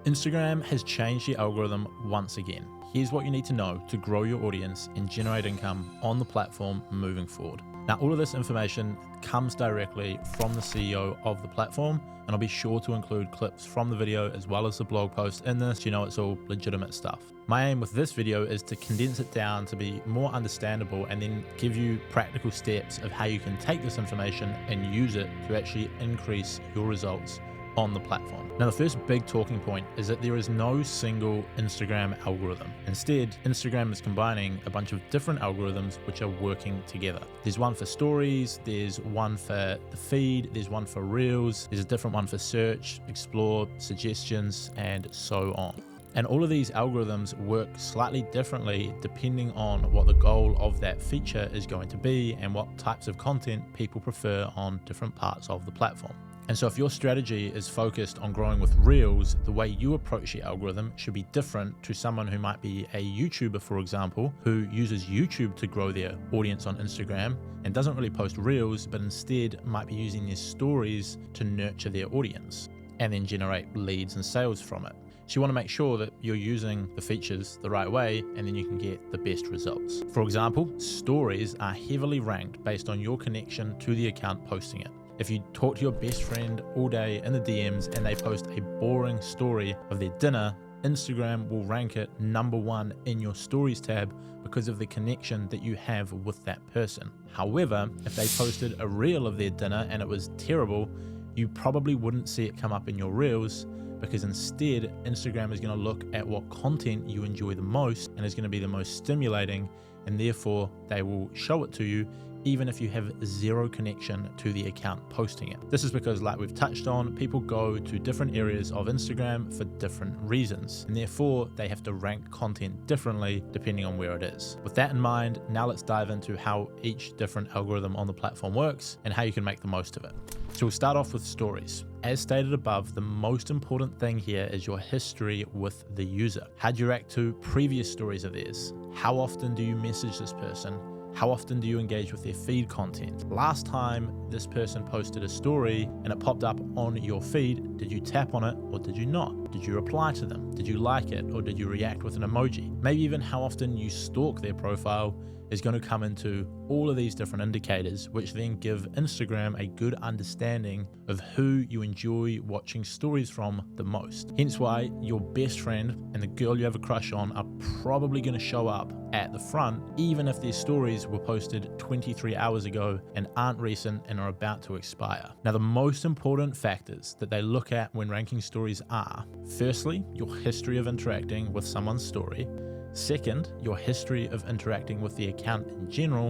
Instagram has changed the algorithm once again. Here's what you need to know to grow your audience and generate income on the platform moving forward. Now, all of this information comes directly from the CEO of the platform, and I'll be sure to include clips from the video as well as the blog post in this. You know, it's all legitimate stuff. My aim with this video is to condense it down to be more understandable and then give you practical steps of how you can take this information and use it to actually increase your results on the platform. Now, the first big talking point is that there is no single Instagram algorithm. Instead, Instagram is combining a bunch of different algorithms which are working together. There's one for stories, there's one for the feed, there's one for reels, there's a different one for search, explore, suggestions, and so on. And all of these algorithms work slightly differently depending on what the goal of that feature is going to be and what types of content people prefer on different parts of the platform. And so if your strategy is focused on growing with Reels, the way you approach the algorithm should be different to someone who might be a YouTuber, for example, who uses YouTube to grow their audience on Instagram and doesn't really post Reels, but instead might be using their stories to nurture their audience and then generate leads and sales from it. So you want to make sure that you're using the features the right way, and then you can get the best results. For example, stories are heavily ranked based on your connection to the account posting it. If you talk to your best friend all day in the DMs and they post a boring story of their dinner, Instagram will rank it #1 in your stories tab because of the connection that you have with that person. However, if they posted a reel of their dinner and it was terrible, you probably wouldn't see it come up in your reels, because instead Instagram is going to look at what content you enjoy the most and is going to be the most stimulating, and therefore they will show it to you even if you have zero connection to the account posting it. This is because, like we've touched on, people go to different areas of Instagram for different reasons, and therefore they have to rank content differently depending on where it is. With that in mind, now let's dive into how each different algorithm on the platform works and how you can make the most of it. So we'll start off with stories. As stated above, the most important thing here is your history with the user. How do you react to previous stories of theirs? How often do you message this person? How often do you engage with their feed content? Last time this person posted a story and it popped up on your feed, did you tap on it or did you not? Did you reply to them? Did you like it or did you react with an emoji? Maybe even how often you stalk their profile is going to come into all of these different indicators, which then give Instagram a good understanding of who you enjoy watching stories from the most. Hence why your best friend and the girl you have a crush on are probably going to show up at the front, even if their stories were posted 23 hours ago and aren't recent and are about to expire. Now, the most important factors that they look at when ranking stories are, firstly, your history of interacting with someone's story. Second, your history of interacting with the account in general.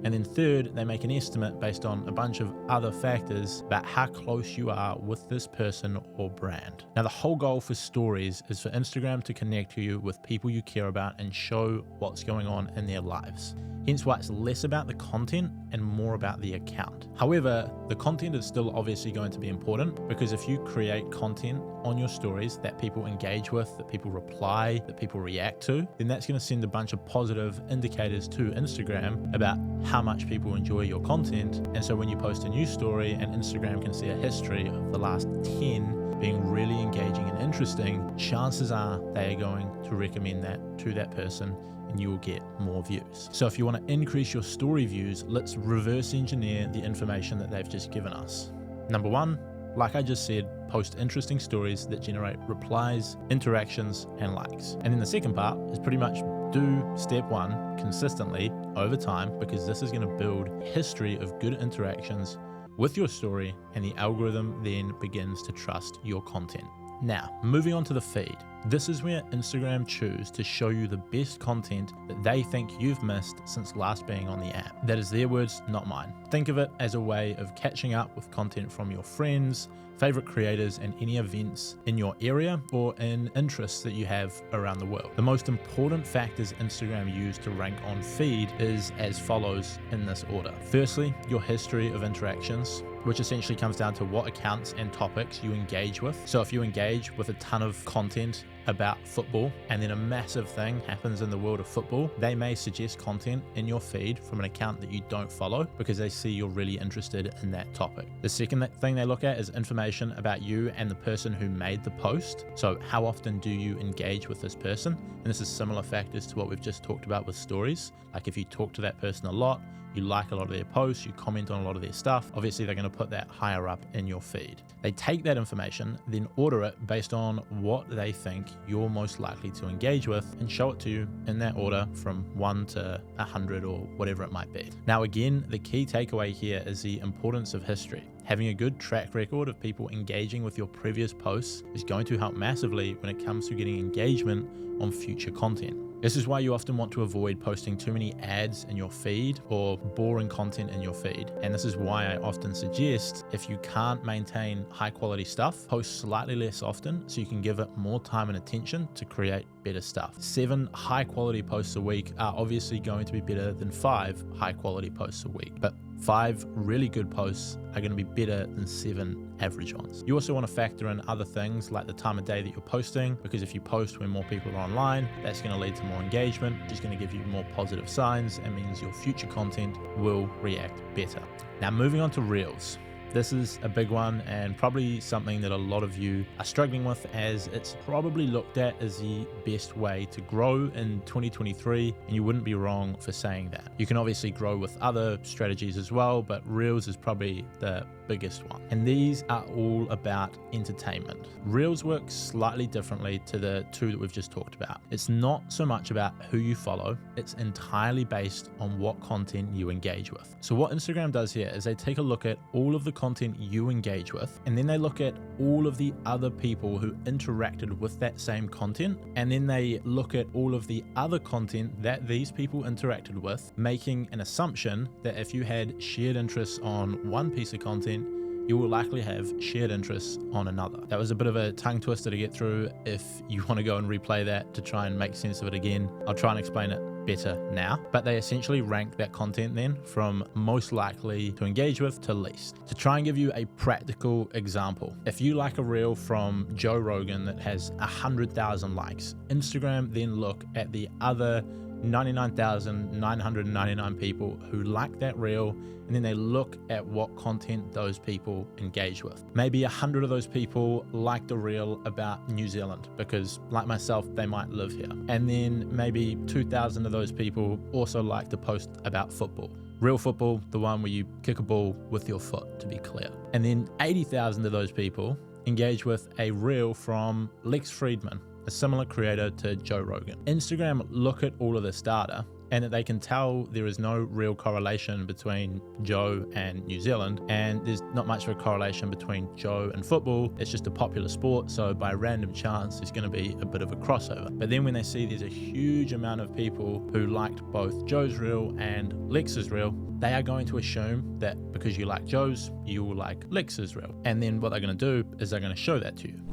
And then third, they make an estimate based on a bunch of other factors about how close you are with this person or brand. Now, the whole goal for stories is for Instagram to connect you with people you care about and show what's going on in their lives. Hence why it's less about the content and more about the account. However, the content is still obviously going to be important, because if you create content on your stories that people engage with, that people reply, that people react to, then that's going to send a bunch of positive indicators to Instagram about how much people enjoy your content. And so when you post a new story and Instagram can see a history of the last 10 being really engaging and interesting, chances are they are going to recommend that to that person and you will get more views. So if you want to increase your story views, let's reverse engineer the information that they've just given us. Number one, like I just said, post interesting stories that generate replies, interactions, and likes. And then the second part is pretty much do step one consistently over time, because this is going to build a history of good interactions with your story, and the algorithm then begins to trust your content. Now, moving on to the feed. This is where Instagram choose to show you the best content that they think you've missed since last being on the app. That is their words, not mine. Think of it as a way of catching up with content from your friends, favorite creators, and any events in your area or in interests that you have around the world. The most important factors Instagram use to rank on feed is as follows in this order. Firstly, your history of interactions, which essentially comes down to what accounts and topics you engage with. So if you engage with a ton of content about football and then a massive thing happens in the world of football, they may suggest content in your feed from an account that you don't follow because they see you're really interested in that topic. The second thing they look at is information information about you and the person who made the post. So how often do you engage with this person? And this is similar factors to what we've just talked about with stories. Like if you talk to that person a lot, you like a lot of their posts, you comment on a lot of their stuff, obviously they're going to put that higher up in your feed. They take that information, then order it based on what they think you're most likely to engage with and show it to you in that order from 1 to 100 or whatever it might be. Now again, the key takeaway here is the importance of history. Having a good track record of people engaging with your previous posts is going to help massively when it comes to getting engagement on future content. This is why you often want to avoid posting too many ads in your feed or boring content in your feed. And this is why I often suggest, if you can't maintain high quality stuff, post slightly less often so you can give it more time and attention to create better stuff. 7 high quality posts a week are obviously going to be better than 5 high quality posts a week, but 5 really good posts are going to be better than 7 average ones. You also want to factor in other things like the time of day that you're posting, because if you post when more people are online, that's going to lead to more engagement, which is going to give you more positive signs and means your future content will react better. Now moving on to Reels. This is a big one and probably something that a lot of you are struggling with, as it's probably looked at as the best way to grow in 2023, and you wouldn't be wrong for saying that. You can obviously grow with other strategies as well, but Reels is probably the biggest one. And these are all about entertainment. Reels work slightly differently to the 2 that we've just talked about. It's not so much about who you follow, it's entirely based on what content you engage with. So what Instagram does here is they take a look at all of the content you engage with, and then they look at all of the other people who interacted with that same content, and then they look at all of the other content that these people interacted with, making an assumption that if you had shared interests on one piece of content, you will likely have shared interests on another. That was a bit of a tongue twister to get through. If you want to go and replay that to try and make sense of it again, I'll try and explain it better now. But they essentially rank that content then from most likely to engage with to least. To try and give you a practical example, if you like a reel from Joe Rogan that has 100,000 likes, Instagram then look at the other 99,999 people who like that reel, and then they look at what content those people engage with. Maybe 100 of those people liked a reel about New Zealand because, like myself, they might live here. And then maybe 2,000 of those people also liked a post about football. Real football, the one where you kick a ball with your foot, to be clear. And then 80,000 of those people engage with a reel from Lex Friedman, a similar creator to Joe Rogan. Instagram look at all of this data, and that they can tell there is no real correlation between Joe and New Zealand, and there's not much of a correlation between Joe and football. It's just a popular sport, so by random chance there's going to be a bit of a crossover. But then when they see there's a huge amount of people who liked both Joe's reel and Lex's reel, they are going to assume that because you like Joe's, you will like Lex's reel. And then what they're going to do is they're going to show that to you.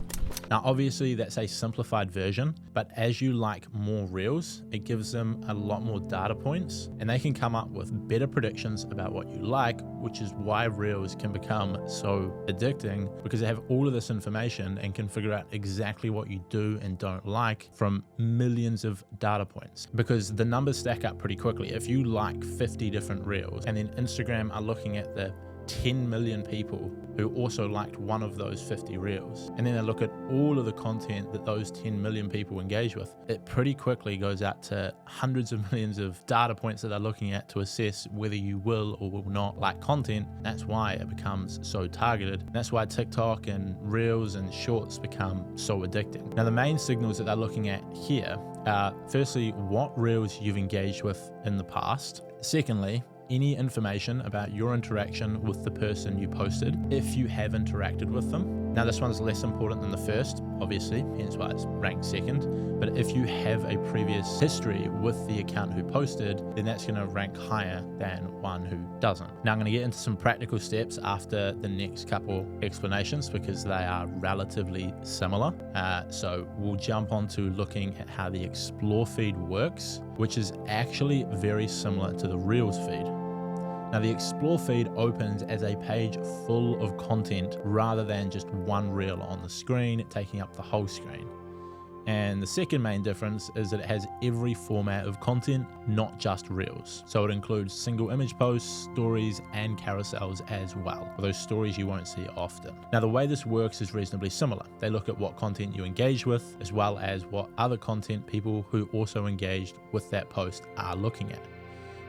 Now, obviously that's a simplified version, but as you like more reels, it gives them a lot more data points, and they can come up with better predictions about what you like, which is why reels can become so addicting, because they have all of this information and can figure out exactly what you do and don't like from millions of data points, because the numbers stack up pretty quickly. If you like 50 different reels, and then Instagram are looking at the 10 million people who also liked one of those 50 reels, and then they look at all of the content that those 10 million people engage with, it pretty quickly goes out to hundreds of millions of data points that they're looking at to assess whether you will or will not like content. That's why it becomes so targeted. And that's why TikTok and reels and shorts become so addicting. Now, the main signals that they're looking at here are, firstly, what reels you've engaged with in the past. Secondly, any information about your interaction with the person you posted, if you have interacted with them. Now, this one's less important than the first, obviously, hence why it's ranked second. But if you have a previous history with the account who posted, then that's going to rank higher than one who doesn't. Now, I'm going to get into some practical steps after the next couple explanations because they are relatively similar. So we'll jump on to looking at how the Explore feed works, which is actually very similar to the Reels feed. Now, the Explore feed opens as a page full of content rather than just one reel on the screen taking up the whole screen. And the second main difference is that it has every format of content, not just Reels. So it includes single image posts, stories, and carousels as well. For those stories you won't see often. Now, the way this works is reasonably similar. They look at what content you engage with, as well as what other content people who also engaged with that post are looking at.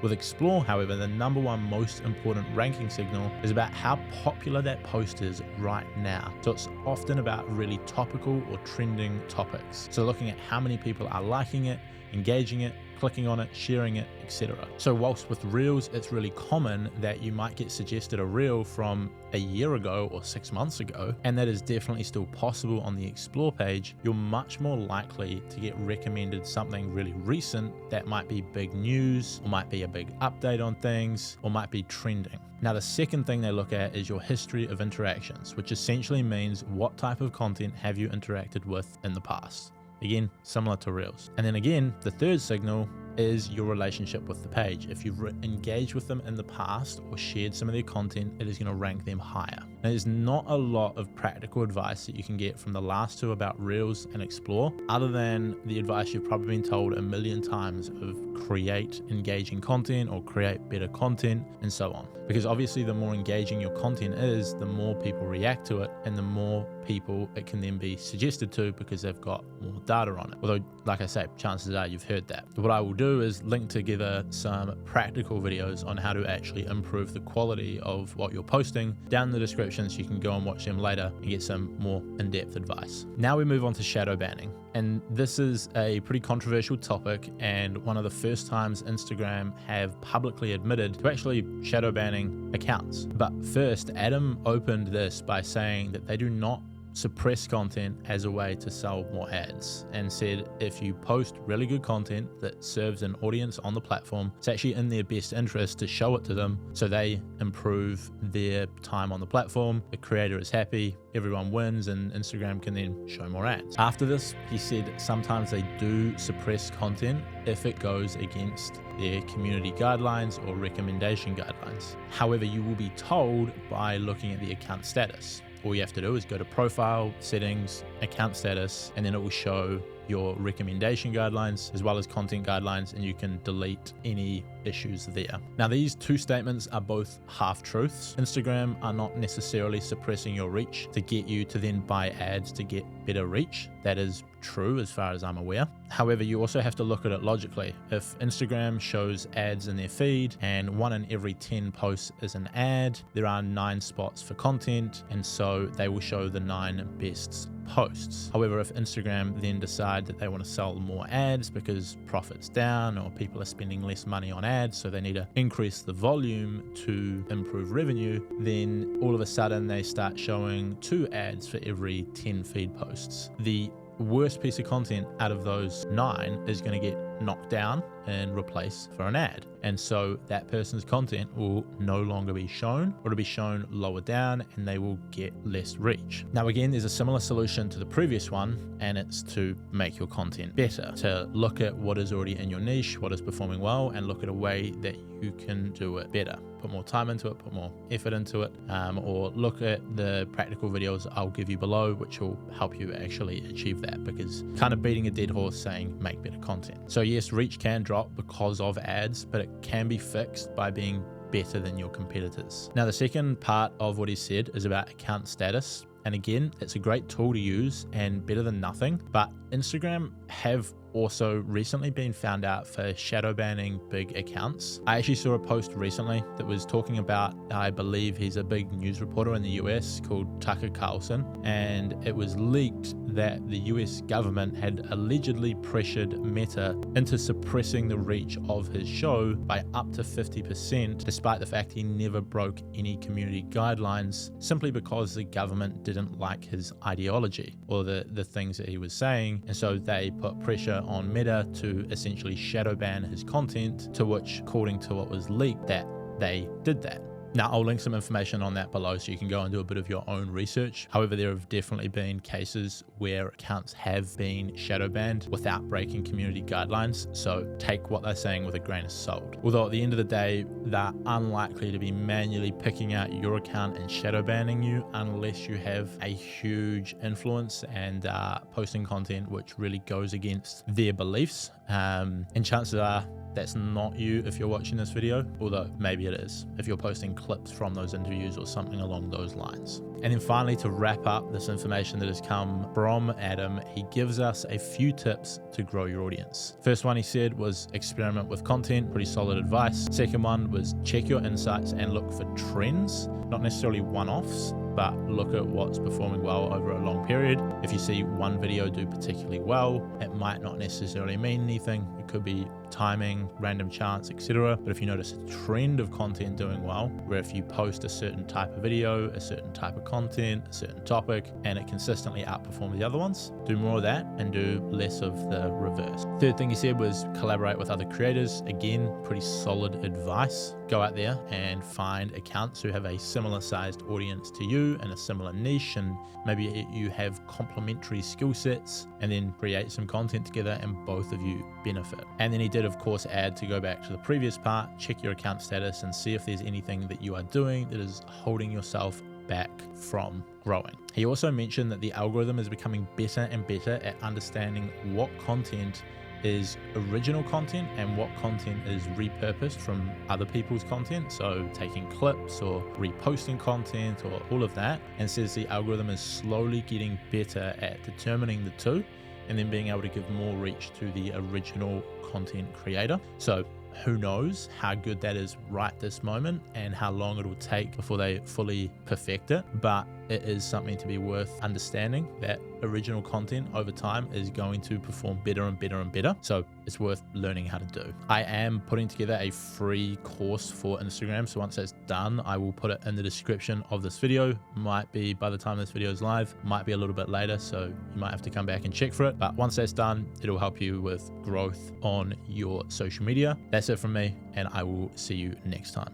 With Explore, however, the number one most important ranking signal is about how popular that post is right now. So it's often about really topical or trending topics. So looking at how many people are liking it, engaging it, clicking on it, sharing it, etc. So whilst with Reels, it's really common that you might get suggested a Reel from a year ago or 6 months ago, and that is definitely still possible on the Explore page, you're much more likely to get recommended something really recent that might be big news, or might be a big update on things, or might be trending. Now, the second thing they look at is your history of interactions, which essentially means what type of content have you interacted with in the past. Again, similar to Reels. And then again, the third signal is your relationship with the page. If you've engaged with them in the past or shared some of their content, it is going to rank them higher. Now, there's not a lot of practical advice that you can get from the last two about Reels and Explore, other than the advice you've probably been told a million times of create engaging content or create better content and so on. Because obviously the more engaging your content is, the more people react to it and the more people it can then be suggested to because they've got more data on it. Although, like I say, chances are you've heard that. What I will do is link together some practical videos on how to actually improve the quality of what you're posting down in the description, so you can go and watch them later and get some more in-depth advice. Now we move on to shadow banning. And this is a pretty controversial topic, and one of the first times Instagram have publicly admitted to actually shadow banning accounts. But first, Adam opened this by saying that they do not suppress content as a way to sell more ads, and said if you post really good content that serves an audience on the platform, it's actually in their best interest to show it to them so they improve their time on the platform, the creator is happy, everyone wins, and Instagram can then show more ads. After this, he said sometimes they do suppress content if it goes against their community guidelines or recommendation guidelines. However, you will be told by looking at the account status. All you have to do is go to profile, settings, account status, and then it will show your recommendation guidelines as well as content guidelines, and you can delete any issues there. Now, these two statements are both half truths. Instagram are not necessarily suppressing your reach to get you to then buy ads to get better reach. That is true as far as I'm aware. However, you also have to look at it logically. If Instagram shows ads in their feed and 1 in every 10 posts is an ad, there are 9 spots for content, and so they will show the 9 best posts. However, if Instagram then decide that they want to sell more ads because profit's down or people are spending less money on ads, so they need to increase the volume to improve revenue, then all of a sudden they start showing 2 ads for every 10 feed posts. The worst piece of content out of those 9 is going to get knocked down and replaced for an ad. And so that person's content will no longer be shown, or it'll be shown lower down, and they will get less reach. Now, again, there's a similar solution to the previous one, and it's to make your content better, to look at what is already in your niche, what is performing well, and look at a way that you can do it better. Put more time into it, put more effort into it, or look at the practical videos I'll give you below, which will help you actually achieve that, because kind of beating a dead horse saying make better content. So yes, reach can drop because of ads, but it can be fixed by being better than your competitors. Now, the second part of what he said is about account status. And again, it's a great tool to use and better than nothing, but Instagram have also recently been found out for shadow banning big accounts. I actually saw a post recently that was talking about, I believe he's a big news reporter in the US called Tucker Carlson, and it was leaked that the US government had allegedly pressured Meta into suppressing the reach of his show by up to 50%, despite the fact he never broke any community guidelines, simply because the government didn't like his ideology or the things that he was saying. And so they put pressure on Meta to essentially shadow ban his content, to which, according to what was leaked, that they did that. Now, I'll link some information on that below so you can go and do a bit of your own research. However, there have definitely been cases where accounts have been shadow banned without breaking community guidelines, so take what they're saying with a grain of salt. Although at the end of the day, they're unlikely to be manually picking out your account and shadow banning you unless you have a huge influence and posting content which really goes against their beliefs. And chances are that's not you if you're watching this video, although maybe it is if you're posting clips from those interviews or something along those lines. And then finally, to wrap up this information that has come from Adam, he gives us a few tips to grow your audience. First one he said was experiment with content, pretty solid advice. Second one was check your insights and look for trends, not necessarily one-offs, but look at what's performing well over a long period. If you see one video do particularly well, it might not necessarily mean anything. It could be timing, random chance, etc. But if you notice a trend of content doing well, where if you post a certain type of video, a certain type of content, a certain topic, and it consistently outperforms the other ones, do more of that and do less of the reverse. Third thing he said was collaborate with other creators. Again, pretty solid advice. Go out there and find accounts who have a similar sized audience to you and a similar niche, and maybe you have complementary skill sets, and then create some content together and both of you benefit. And then he did of course add, to go back to the previous part, check your account status and see if there's anything that you are doing that is holding yourself back from growing. He also mentioned that the algorithm is becoming better and better at understanding what content is original content and what content is repurposed from other people's content, so taking clips or reposting content or all of that, and says the algorithm is slowly getting better at determining the two and then being able to give more reach to the original content creator. So who knows how good that is right this moment and how long it will take before they fully perfect it, but it is something to be worth understanding, that original content over time is going to perform better and better and better. So it's worth learning how to do. I am putting together a free course for Instagram. So once that's done, I will put it in the description of this video. Might be by the time this video is live, might be a little bit later. So you might have to come back and check for it. But once that's done, it'll help you with growth on your social media. That's it from me, and I will see you next time.